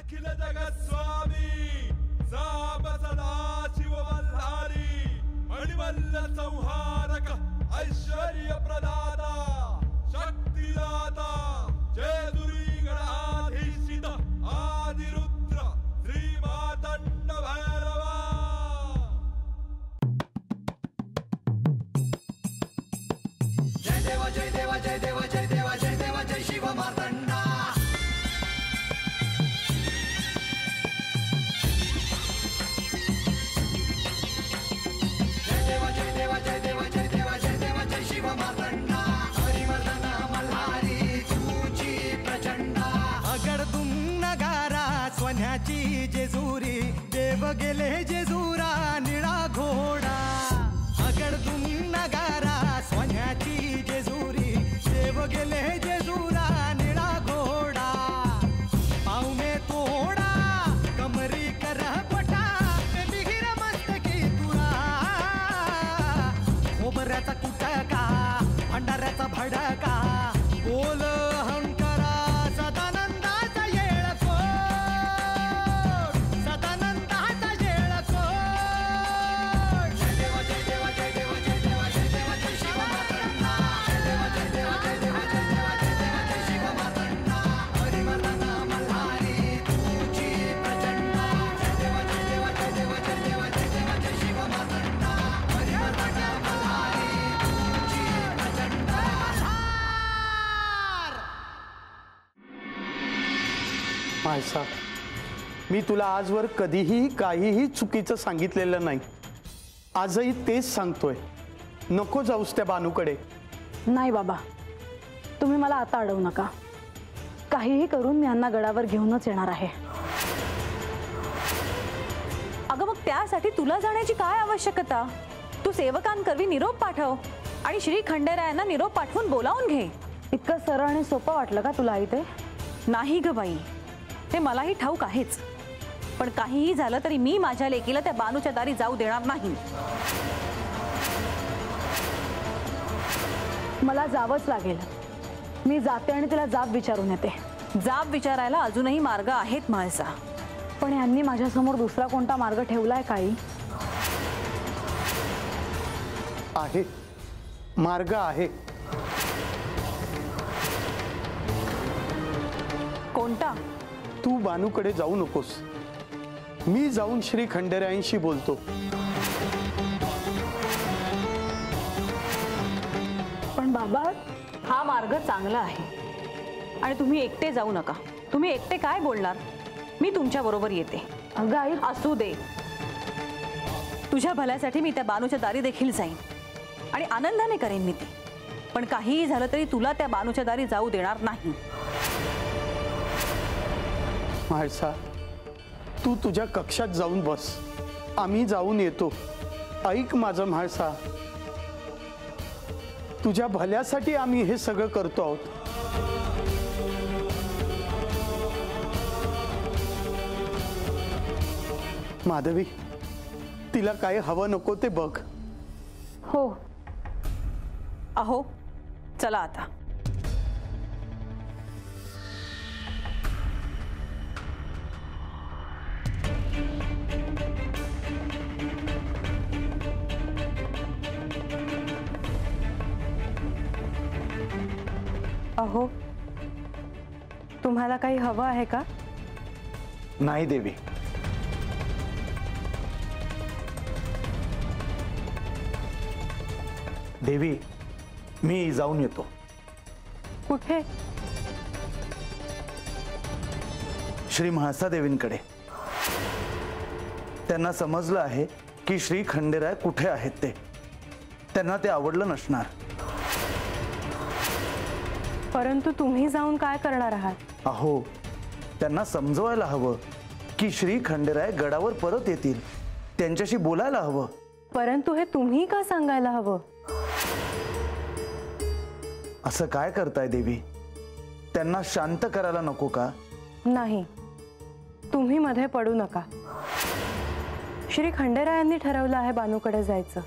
अखिल जगत स्वामी साब सदा शिव मल्हारी मणिमल्ल संहारक ऐश्वर्य प्रदाता शक्तिदाता जय दुरी गणाधीशित आदिरुद्र श्री मातंड भैरवा। जय देवा जय देवा जय देवा जय देवा जय देवा जय शिव मातंडा। जय देवा जय देवा जय देवा जय देवा जय देवा जय शिव मातंडा। हरिवर्धन मल्हारी तुझी प्रचंडा। अगडदुम नगारा सोन्याची जेजुरी देव गेले जेजुरा निळा घोडा। अगडदुम नगारा सोन्याची जेजुरी देव गेले जेजुरा निळा घोडा। पाव में तोडा कमरी कर पटा मिहिर मस्तकी तुरा। खोबऱ्याचा कुटका भंडाऱ्याचा भडका बोल अहंकारा सदानंदाचा येळकोट सदानंदाचा येळकोट। जय देवा जय देवा जय देवा जय देवा जय देवा जय शिव मातंडा। जय देवा जय देवा जय देवा जय देवा जय देवा जय शिव मातंडा। हरिवर्धन मल्हारी तुझी प्रचंडा। जय देवा जय देवा जय देवा जय देवा जय देवा जय शिव मातंडा। हरिवर्धन मल्हारी तुझी प्रचंडा। मायसा, मी तुला आजवर कधीही काहीही चुकीचं सांगितलेलं नाही। आजही तेच सांगतोय, नको जाऊस त्या बानूकडे। नाही बाबा, तुम्ही मला आता अडवू नका। काहीही करून मी यांना गडावर घेऊनच येणार आहे। अगं मग त्यासाठी तुला जाण्याची काय आवश्यकता? तू सेवकांकरवी निरोप पाठव आणि श्री खंडेरायांना निरोप पाठवून बोलावून घे। इतकं सरळ आणि सोपं वाटलं का तुला आई ते? नाही ग बाई, ते मलाही ठाऊक आहेच, पण काहीही झालं तरी मी माझ्या लेकीला त्या बानूच्या दारी जाऊ देणार नाही। मला जावंच लागेल। मी जाते आणि तिला जाब विचारून येते। जाब विचारायला अजूनही मार्ग आहेत म्हाळसा। पण यांनी माझ्यासमोर दुसरा कोणता मार्ग ठेवलाय काही? आहे, मार्ग आहे। कोणता? तू बानूकडे जाऊ नकोस, मी जाऊन श्री खंडेरायांशी बोलतो। पण बाबा, हा मार्ग चांगला आहे आणि तुम्ही एकटे जाऊ नका। तुम्ही एकटे काय बोलणार? मी तुमच्या बरोबर येते। अगं आई, असू दे, तुझ्या भल्यासाठी मी त्या बानूच्या दारी देखील जाईन आणि आनंदाने करेन मी ते। पण काहीही झालं तरी तुला त्या बानूच्या दारी जाऊ देणार नाही। म्हाळसा, तू तुझ्या कक्षात जाऊन बस, आम्ही जाऊन येतो। ऐक माझं म्हाळसा, तुझ्या भल्यासाठी आम्ही हे सगळं करतो आहोत। माधवी, तिला काय हवं नको ते बघ। हो। अहो चला आता। अहो, तुम्हाला काही हवं आहे का? नाही देवी, देवी मी जाऊन येतो। कुठे? श्री म्हाळसा देवींकडे। त्यांना समजलं आहे की श्री खंडेराय कुठे आहेत ते। त्यांना ते आवडलं नसणार। परंतु तुम्ही जाऊन काय करणार आहात? अहो, त्यांना समजवायला हवं की श्री खंडेराय गडावर परत येतील, त्यांच्याशी बोलायला हवं। परंतु हे तुम्ही का सांगायला हवं? असं काय करताय देवी? त्यांना शांत करायला नको का? नाही, तुम्ही मध्ये पडू नका। श्री खंडेरायांनी ठरवलं आहे बानूकडे जायचं,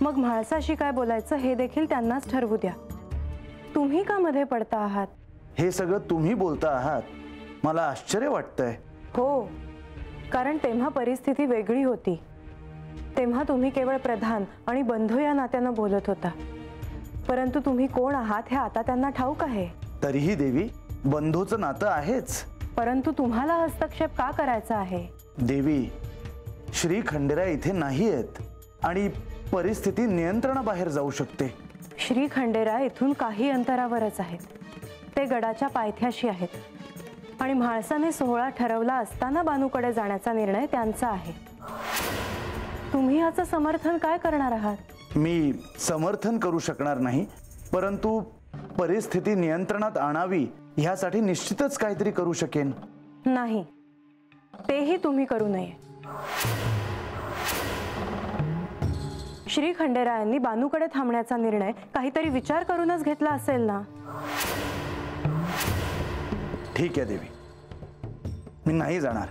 मग म्हाळसाशी काय बोलायचं हे देखील त्यांनाच ठरवू द्या। तुम्ही का मध्ये पडता आहात? हे सगळं तुम्ही बोलता आहात, मला आश्चर्य वाटतंय। हो, कारण तेव्हा परिस्थिती वेगळी होती. तेव्हा तुम्ही केवळ प्रधान आणि बंधू या नात्यानं बोलत होता, परंतु तुम्ही कोण आहात हे आता त्यांना ठाऊक आहे. तरीही देवी, बंधूचं नातं आहेच. परंतु तुम्हाला हस्तक्षेप का करायचा आहे? देवी, श्री खंडेराय इथे नाही आहेत आणि परिस्थिती नियंत्रणाबाहेर जाऊ शकते. श्री खंडेराय इथून काही अंतरावरच आहेत. ते गडाच्या पायथ्याशी आहेत आणि म्हाळसाने सोहळा ठरवला असताना बानूकडे जाण्याचा निर्णय त्यांचा आहे. तुम्ही याचं समर्थन काय करणार आहात? मी समर्थन करू शकणार नाही, परंतु परिस्थिती नियंत्रणात आणावी ह्यासाठी निश्चितच काहीतरी करू शकेन. नाही, तेही तुम्ही करू नये. श्री खंडेरायांनी बानूकडे थांबण्याचा निर्णय काहीतरी विचार करूनच घेतला असेल ना? ठीक आहे देवी, मी नाही जाणार.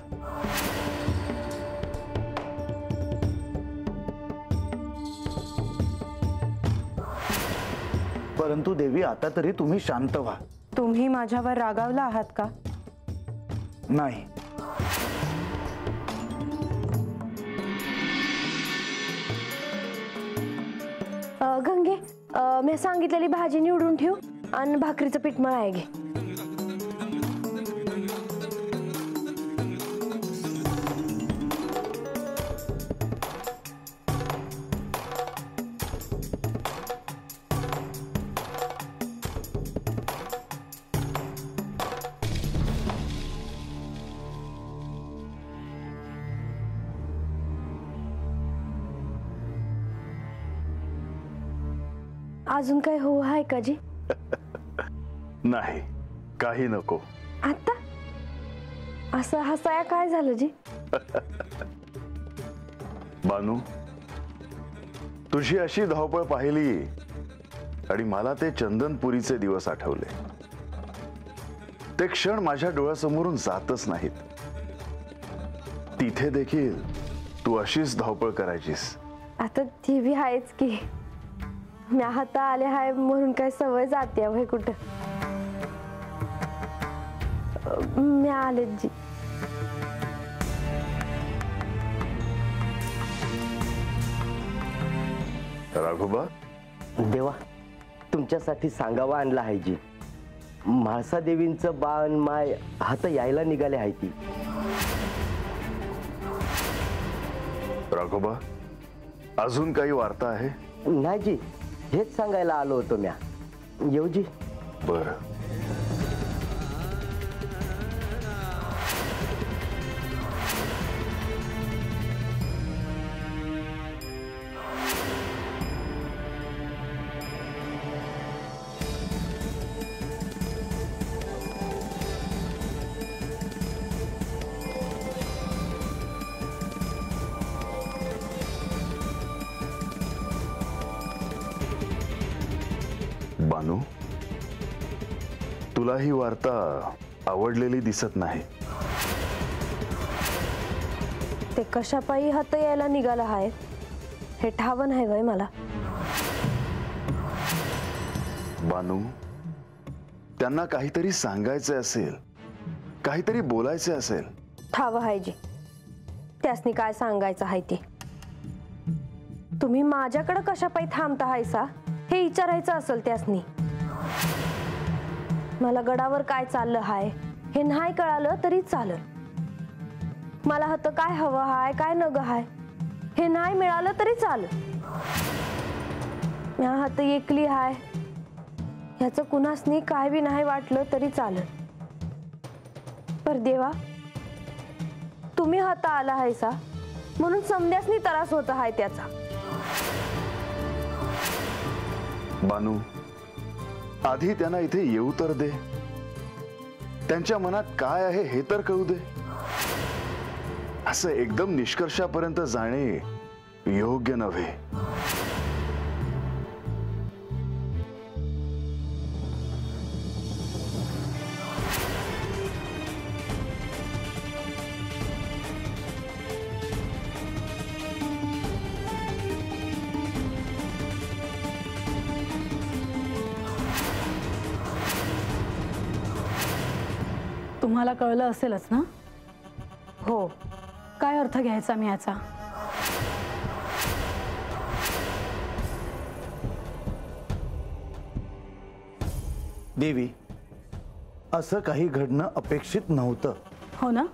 परंतु देवी, आता तरी तुम्ही शांत व्हा. तुम्ही माझ्यावर रागावला आहात का? नाही. गंगे, मी सांगितलेली भाजी निवडून ठेव आणि भाकरीचं पीठ मळाय घे. अजून काय हो आहे का जी? नाही, काही नको. आता असं हसाया काय झालं जी? बानू, तुझी अशी धावपळ पाहिली आणि मला ते चंदनपुरीचे दिवस आठवले. ते क्षण माझ्या डोळ्यासमोरून जातच नाहीत. तिथे देखील तू अशीच धावपळ करायचीस. आता ती बी आहेच की. मी हाता आले हाय म्हणून काय सवय जाते भाई कुठं. मी आले जी. राघोबा, देवा, तुमच्यासाठी सांगावा आणला आहे जी. म्हाळसा देवींचं बाण माय हात यायला निघाले आहे ती. राघोबा, अजून काही वार्ता आहे? नाही जी, हेच सांगायला आलो होतो म्या. येऊ जी? बर. बानू, तुला ही वार्ता आवडलेली दिसत नाही. ते कशापायी हात यायला निघाला आहे हे ठाव नाही वय मला. बानू, त्यांना काहीतरी सांगायचे असेल, काहीतरी बोलायचे असेल. ठाव आहे जी, त्यासनी काय सांगायचं आहे ते. तुम्ही माझ्याकडे कशापायी थांबता हायसा हे विचारायचं असेल त्यासनी. मला गडावर काय चाललं हाय हे नाही कळालं तरी चालेल. मला हात काय हवं हाय काय नग हाय हे नाही मिळालं तरी चालेल. मी हात एकली हाय ह्याचं कुणासनी काय बी नाही वाटलं तरी चालेल. पर देवा, तुम्ही हात आला हायसा म्हणून समद्यासनी त्रास होत हाय त्याचा. बानू, आधी त्यांना इथे येऊ तर दे. त्यांच्या मनात काय आहे हे तर कळू दे. असं एकदम निष्कर्षापर्यंत जाणे योग्य नव्हे. तुम्हाला कळलं असेलच ना हो, काय अर्थ घ्यायचा मी याचा? देवी, असं काही घडणं अपेक्षित नव्हतं. हो ना,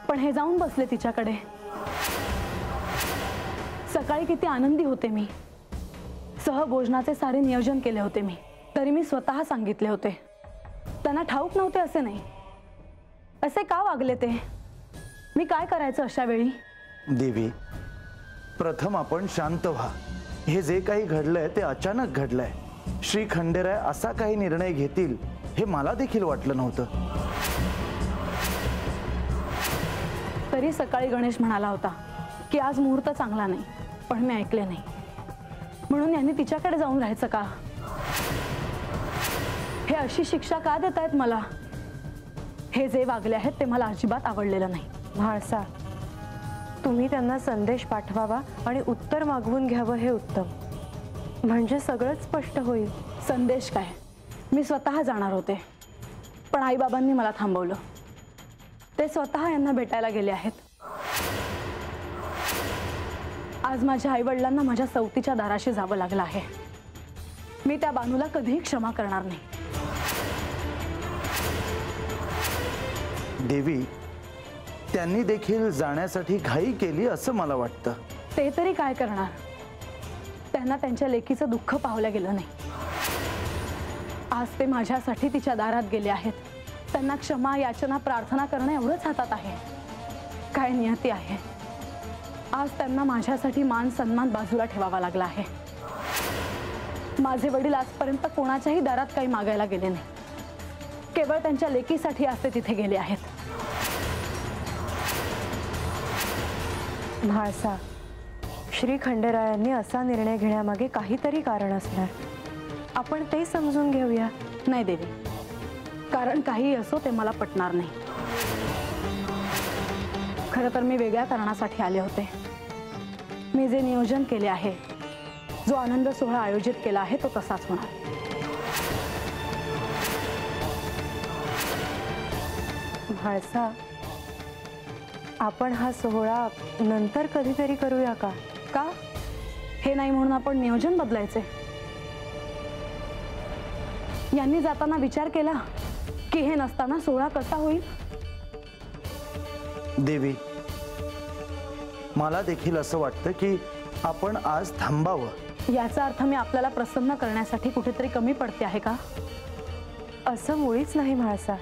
पण हे जाऊन बसले तिच्याकडे. सकाळी किती आनंदी होते मी. सहभोजनाचे सारे नियोजन केले होते मी, तरी मी स्वतः सांगितले होते. त्यांना ठाऊक नव्हते असे नाही. असे का वागले ते? मी काय करायचं अशा वेळी? देवी, प्रथम आपण शांत व्हा. हे जे काही घडलंय ते अचानक घडलंय. श्री खंडेराय असा काही निर्णय घेतील हे मला देखील वाटलं नव्हतं. तरी सकाळी गणेश म्हणाला होता की आज मुहूर्त चांगला नाही, पण मी ऐकले नाही. म्हणून यांनी तिच्याकडे जाऊन राहायचं का? हे अशी शिक्षा का देत आहेत मला? हे जे वागले आहेत ते मला अजिबात आवडलेलं नाही. म्हाळसा, तुम्ही त्यांना संदेश पाठवावा आणि उत्तर मागवून घ्यावं हे उत्तम. म्हणजे सगळंच स्पष्ट होईल. संदेश काय, मी स्वतः जाणार होते, पण आईबाबांनी मला थांबवलं. ते स्वतः यांना भेटायला गेले आहेत. आज माझ्या आईवडिलांना माझ्या सवतीच्या दाराशी जावं लागलं आहे. मी त्या बानूला कधीही क्षमा करणार नाही. देवी, त्यांनी देखील जाण्यासाठी घाई केली असं मला वाटतं. ते तरी काय करणार? त्यांना त्यांच्या लेकीचं दुःख पाहलं गेलं नाही. आज ते माझ्यासाठी तिच्या दारात गेले आहेत. त्यांना क्षमा याचना प्रार्थना करणं एवढंच हातात आहे. काय नियती आहे. आज त्यांना माझ्यासाठी मान सन्मान बाजूला ठेवावा लागला आहे. माझे वडील आजपर्यंत कोणाच्याही दारात काही मागायला गेले नाही. केवळ त्यांच्या लेकीसाठी आज ते तिथे गेले आहेत. म्हाळसा, श्री खंडेरायांनी असा निर्णय घेण्यामागे काहीतरी कारण असणार. आपण ते समजून घेऊया. नाही देवी, कारण काही असो ते मला पटणार नाही. खरं तर मी वेगळ्या कारणासाठी आले होते. मी जे नियोजन केले आहे, जो आनंद सोहळा आयोजित केला आहे, तो तसाच होणार. म्हाळसा, आपण हा सोहळा नंतर कधीतरी करूया का? का? हे नाही म्हणून आपण नियोजन बदलायचे? यांनी जाताना विचार केला की हे नसताना सोहळा कसा होईल? देवी, मला देखील असं वाटतं की आपण आज थांबावं. याचा अर्थ मी आपल्याला प्रसन्न करण्यासाठी कुठेतरी कमी पडते आहे का? असं मुळीच नाही म्हाळसा.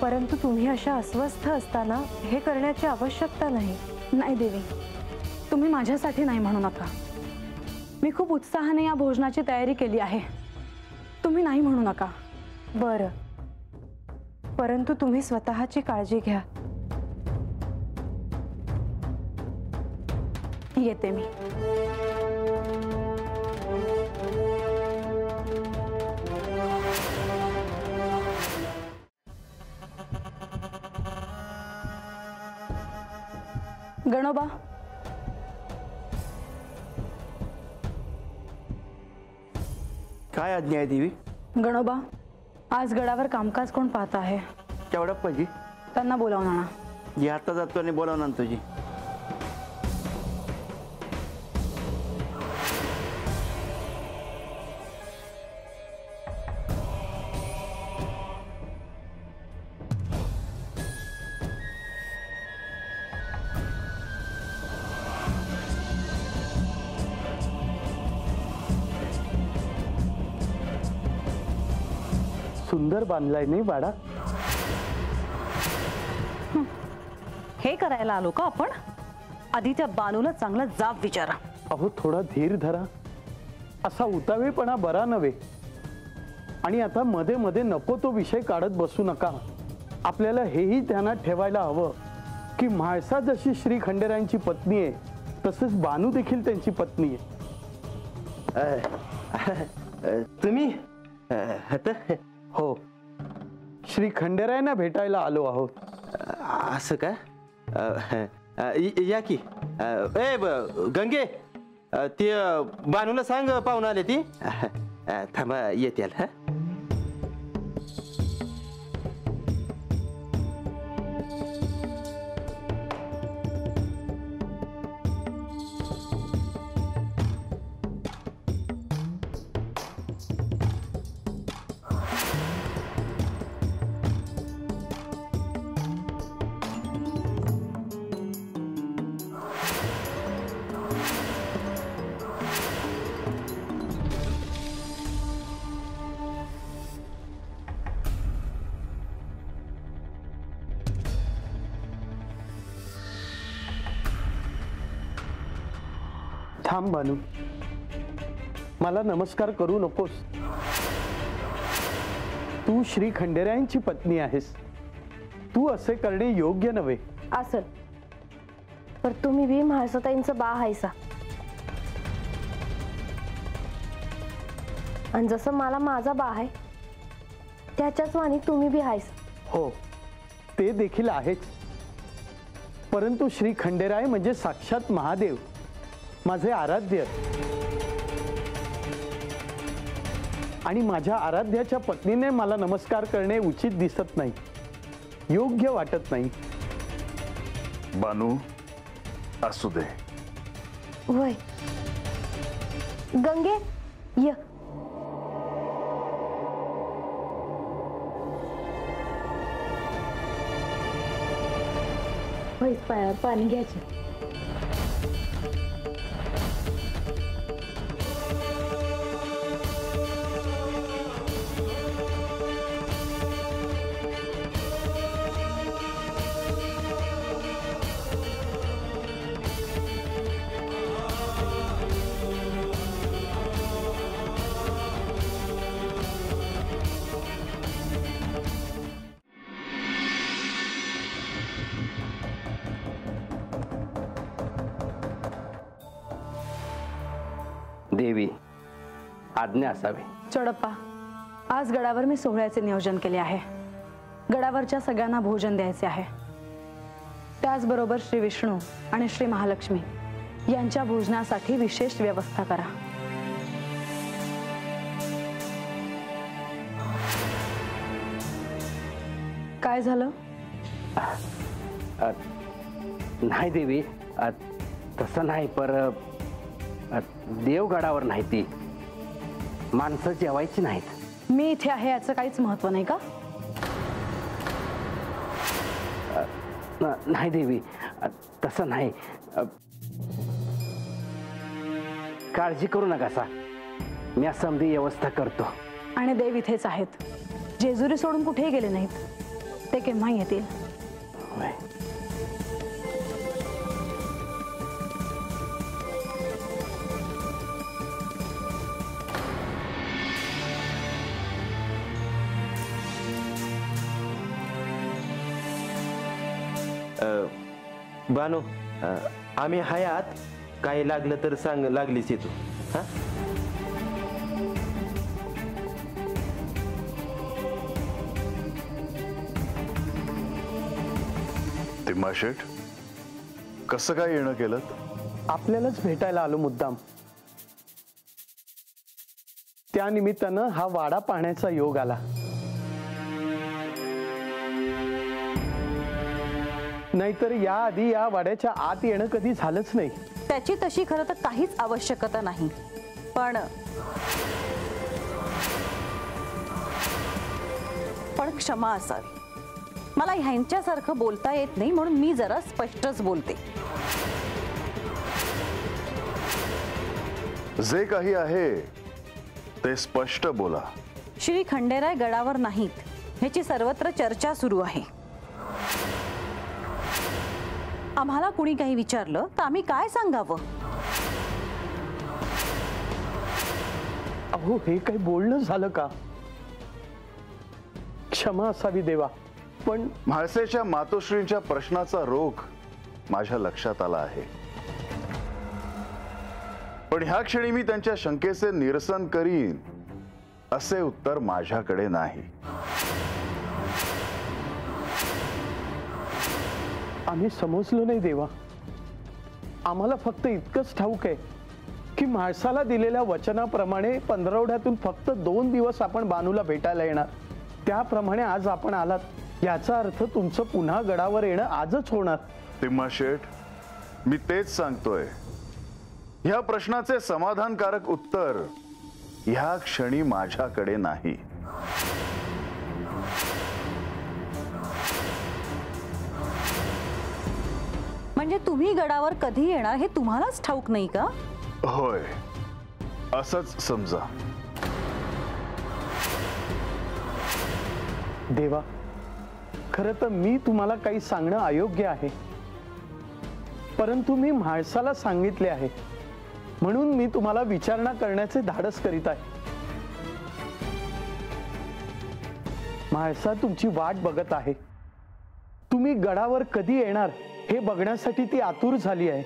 परंतु तुम्ही अशा अस्वस्थ असताना हे करण्याची आवश्यकता नाही. नाही देवी, तुम्ही माझ्यासाठी नाही म्हणू नका. मी खूप उत्साहाने या भोजनाची तयारी केली आहे. तुम्ही नाही म्हणू नका. बरं, परंतु तुम्ही स्वतःची काळजी घ्या. येते मी. गणोबा, काय आज्ञा आहे देवी? गणोबा, आज गडावर कामकाज कोण पाहत आहे? केवढप्पाजी, त्यांना बोलावून आणा. जी आता जातो आणि बोलावून आणतो जी. सुंदर बांधलाय नाही वाडा? हे करायला आलो का आपण? आधी त्या बानूला चांगला जाब विचारा. अहो, थोडा धीर धरा. असा उतावीळपणा बरा नव्हे. आणि आता मध्ये मध्ये नको तो विषय काढत बसू नका. आपल्याला हेही ध्यानात ठेवायला हवं की म्हाळसा जशी श्री खंडेरायांची पत्नी आहे, तसंच बानू देखील त्यांची पत्नी आहे. तुम्ही हो, श्री खंडेरायांना भेटायला आलो आहोत. असं का? या की. गंगे, ती बानूला सांग पाहून आले ती. थांबा, येते. हा, थांब बानू, मला नमस्कार करू नकोस. तू श्री खंडेरायांची पत्नी आहेस. तू असे करणे योग्य नव्हे. असल पर तुम्ही बी म्हाळसाताईंचं बा हायसा, आणि जसं मला माझा बा आहे त्याच्याच वाणी तुम्ही बी हायस. हो, ते देखील आहेच. परंतु श्री खंडेराय म्हणजे साक्षात महादेव, माझे आराध्य. आणि माझ्या आराध्याच्या पत्नीने मला नमस्कार करणे उचित दिसत नाही, योग्य वाटत नाही. बानू, असू दे. वय गंगे य. वैस पायावर पाणी घ्यायचे. देवी, आज्ञा असावी. चोडप्पा, आज गडावर मी सोहळ्याचे नियोजन केले आहे. गडावरच्या सगळ्यांना भोजन द्यायचे आहे. त्याचबरोबर श्री विष्णू आणि श्री महालक्ष्मी यांच्या भोजनासाठी विशेष व्यवस्था करा. काय झालं? नाही देवी, तसं नाही. पर देवगडावर नाही, ती माणसं जेवायची नाहीत. मी इथे आहे याचं काहीच महत्व नाही का? नाही देवी, तसं नाही. काळजी करू नका सा, मी समधी व्यवस्था करतो. आणि देव इथेच आहेत, जेजुरी सोडून कुठेही गेले नाहीत. ते केव्हा येतील? बानो, आम्ही हयात. काही लागलं तर सांग, लागलीच येतो. हा, तिम्माशेठ, कसं काय येणं केलं? आपल्यालाच भेटायला आलो मुद्दाम. त्या निमित्तानं हा वाडा पाहण्याचा योग आला. नाहीतर याआधी या वाड्याच्या आत येणं कधी झालंच नाही. त्याची तशी खरं तर काहीच आवश्यकता नाही. पण क्षमा असावी. मला ह्यांच्यासारखं बोलता येत नाही, म्हणून मी जरा स्पष्टच बोलते. जे काही आहे ते स्पष्ट बोला. श्री खंडेराय गडावर नाहीत ह्याची सर्वत्र चर्चा सुरू आहे. आम्हाला कुणी काही विचारलं तर आम्ही काय सांगावं? अहो, हे काही बोलणं झालं का? क्षमा असावी देवा. पण म्हाळसेच्या मातोश्रींच्या प्रश्नाचा रोख माझ्या लक्षात आला आहे. पण ह्या क्षणी मी त्यांच्या शंकेचे निरसन करीन असे उत्तर माझ्याकडे नाही. आम्ही समजलो नाही देवा. आम्हाला फक्त इतकंच ठाऊक आहे की म्हाळसाला दिलेल्या वचनाप्रमाणे पंधरवड्यातून फक्त 2 दिवस आपण बानूला भेटायला येणार. त्याप्रमाणे आज आपण आलात, याचा अर्थ तुमचं पुन्हा गडावर येणं आजच होणार. तिम्माशेठ, मी तेच सांगतोय. ह्या प्रश्नाचे समाधानकारक उत्तर ह्या क्षणी माझ्याकडे नाही. म्हणजे तुम्ही गडावर कधी येणार हे तुम्हालाच ठाऊक नाही का? होय, असंच समजा. देवा, खरं तर मी तुम्हाला काही सांगणं अयोग्य आहे, परंतु मी म्हाळसाला सांगितले आहे म्हणून मी तुम्हाला विचारणा करण्याचे धाडस करीत आहे. म्हाळसा तुमची वाट बघत आहे. तुम्ही गडावर कधी येणार हे बघण्यासाठी ती आतुर झाली आहे.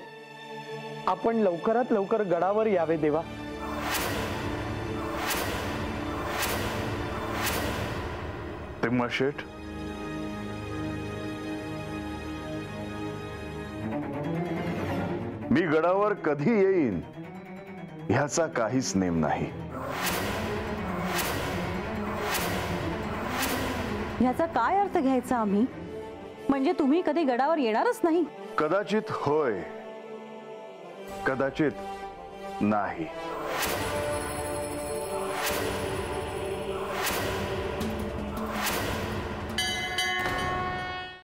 आपण लवकरात लवकर गडावर यावे देवा. तिम्माशेठ, मी गडावर कधी येईन ह्याचा काहीच नेम नाही. ह्याचा काय अर्थ घ्यायचा आम्ही? म्हणजे तुम्ही कधी गडावर येणारच नाही? कदाचित होय, कदाचित नाही.